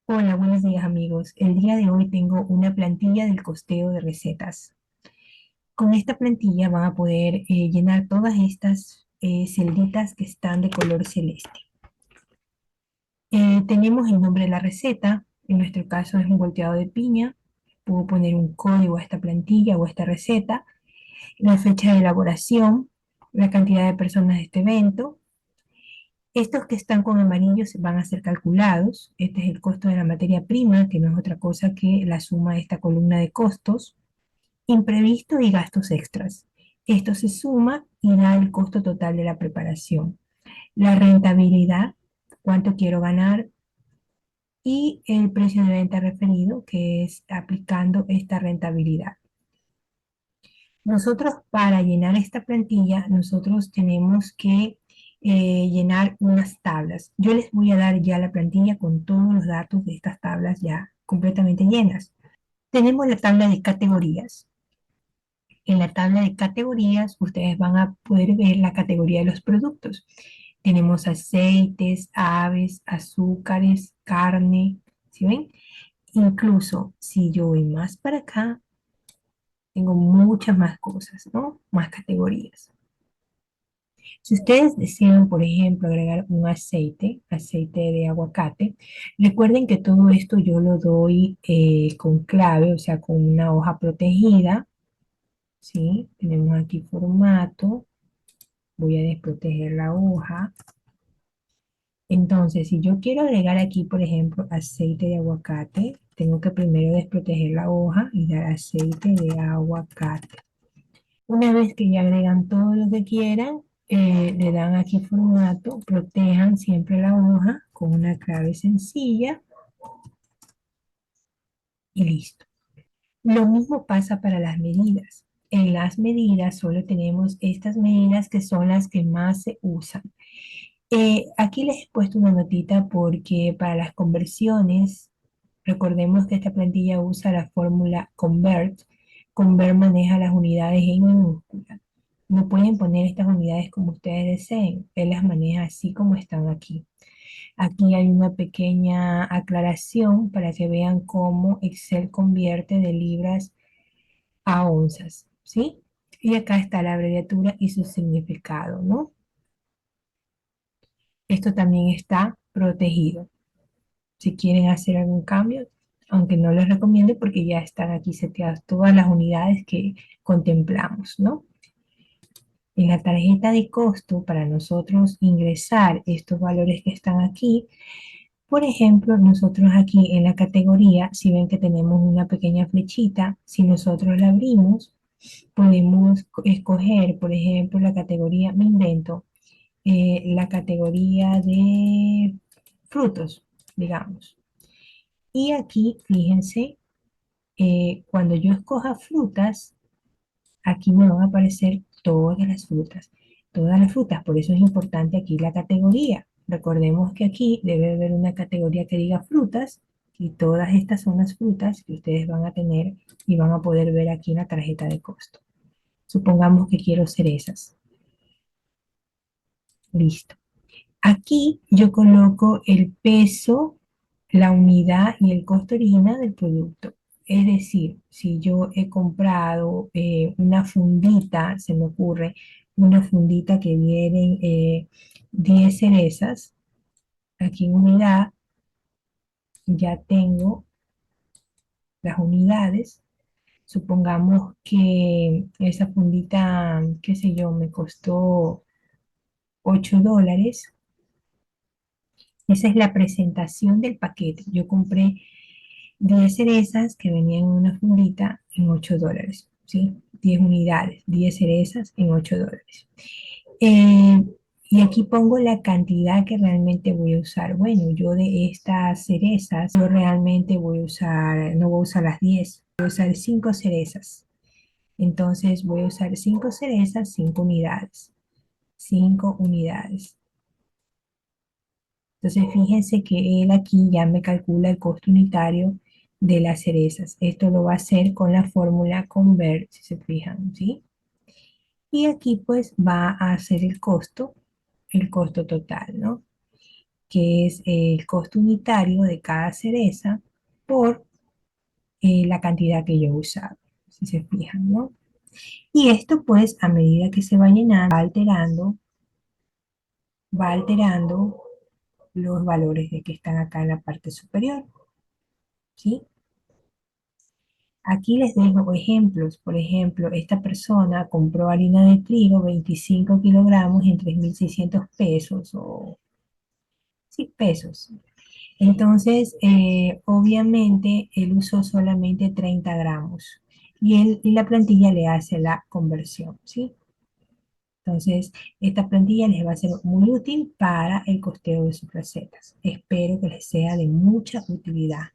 Hola, buenos días amigos. El día de hoy tengo una plantilla del costeo de recetas. Con esta plantilla van a poder llenar todas estas celditas que están de color celeste. Tenemos el nombre de la receta. En nuestro caso es un volteado de piña. Puedo poner un código a esta plantilla o a esta receta, la fecha de elaboración, la cantidad de personas de este evento. Estos que están con amarillos van a ser calculados. Este es el costo de la materia prima, que no es otra cosa que la suma de esta columna de costos, imprevisto y gastos extras. Esto se suma y da el costo total de la preparación. La rentabilidad, cuánto quiero ganar, y el precio de venta referido, que es aplicando esta rentabilidad. Nosotros para llenar esta plantilla, nosotros tenemos que llenar unas tablas. Yo les voy a dar ya la plantilla con todos los datos de estas tablas ya completamente llenas. Tenemos la tabla de categorías. En la tabla de categorías ustedes van a poder ver la categoría de los productos. Tenemos aceites, aves, azúcares, carne, ¿sí ven? Incluso si yo voy más para acá, tengo muchas más cosas, ¿no? Más categorías. Si ustedes desean, por ejemplo, agregar un aceite de aguacate, recuerden que todo esto yo lo doy con clave, o sea, con una hoja protegida, ¿sí? Tenemos aquí formato, voy a desproteger la hoja. Entonces, si yo quiero agregar aquí, por ejemplo, aceite de aguacate, tengo que primero desproteger la hoja y dar aceite de aguacate. Una vez que ya agregan todo lo que quieran, le dan aquí formato, protejan siempre la hoja con una clave sencilla y listo. Lo mismo pasa para las medidas. En las medidas solo tenemos estas medidas que son las que más se usan. Aquí les he puesto una notita porque para las conversiones, recordemos que esta plantilla usa la fórmula convert. Convert maneja las unidades en minúscula. No pueden poner estas unidades como ustedes deseen. Él las maneja así como están aquí. Aquí hay una pequeña aclaración para que vean cómo Excel convierte de libras a onzas, ¿sí? Y acá está la abreviatura y su significado, ¿no? Esto también está protegido. Si quieren hacer algún cambio, aunque no les recomiendo porque ya están aquí seteadas todas las unidades que contemplamos, ¿no? En la tarjeta de costo, para nosotros ingresar estos valores que están aquí, por ejemplo, nosotros aquí en la categoría, si ven que tenemos una pequeña flechita, si nosotros la abrimos, podemos escoger, por ejemplo, la categoría, me invento, la categoría de frutos, digamos. Y aquí, fíjense, cuando yo escoja frutas, aquí me van a aparecer todas las frutas, por eso es importante aquí la categoría. Recordemos que aquí debe haber una categoría que diga frutas y todas estas son las frutas que ustedes van a tener y van a poder ver aquí en la tarjeta de costo. Supongamos que quiero cerezas. Listo. Aquí yo coloco el peso, la unidad y el costo original del producto. Es decir, si yo he comprado una fundita, se me ocurre una fundita que vienen 10 cerezas, aquí en unidad ya tengo las unidades. Supongamos que esa fundita, qué sé yo, me costó $8. Esa es la presentación del paquete. Yo compré 10 cerezas que venían en una fundita en $8, ¿sí? 10 unidades, 10 cerezas en $8. Eh, y aquí pongo la cantidad que realmente voy a usar. Bueno, yo de estas cerezas, yo realmente voy a usar, no voy a usar las 10, voy a usar 5 cerezas. Entonces voy a usar 5 cerezas, 5 unidades. 5 unidades. Entonces, fíjense que él aquí ya me calcula el costo unitario de las cerezas. Esto lo va a hacer con la fórmula convert, si se fijan, ¿sí? Y aquí pues va a hacer el costo total, ¿no? que es el costo unitario de cada cereza por la cantidad que yo he usado, si se fijan, ¿no? Y esto pues a medida que se va llenando, va alterando los valores de que están acá en la parte superior, ¿sí? Aquí les dejo ejemplos. Por ejemplo, esta persona compró harina de trigo 25 kilogramos en 3.600 pesos o sí, pesos. Entonces, obviamente, él usó solamente 30 gramos y la plantilla le hace la conversión, ¿sí? Entonces, esta plantilla les va a ser muy útil para el costeo de sus recetas. Espero que les sea de mucha utilidad.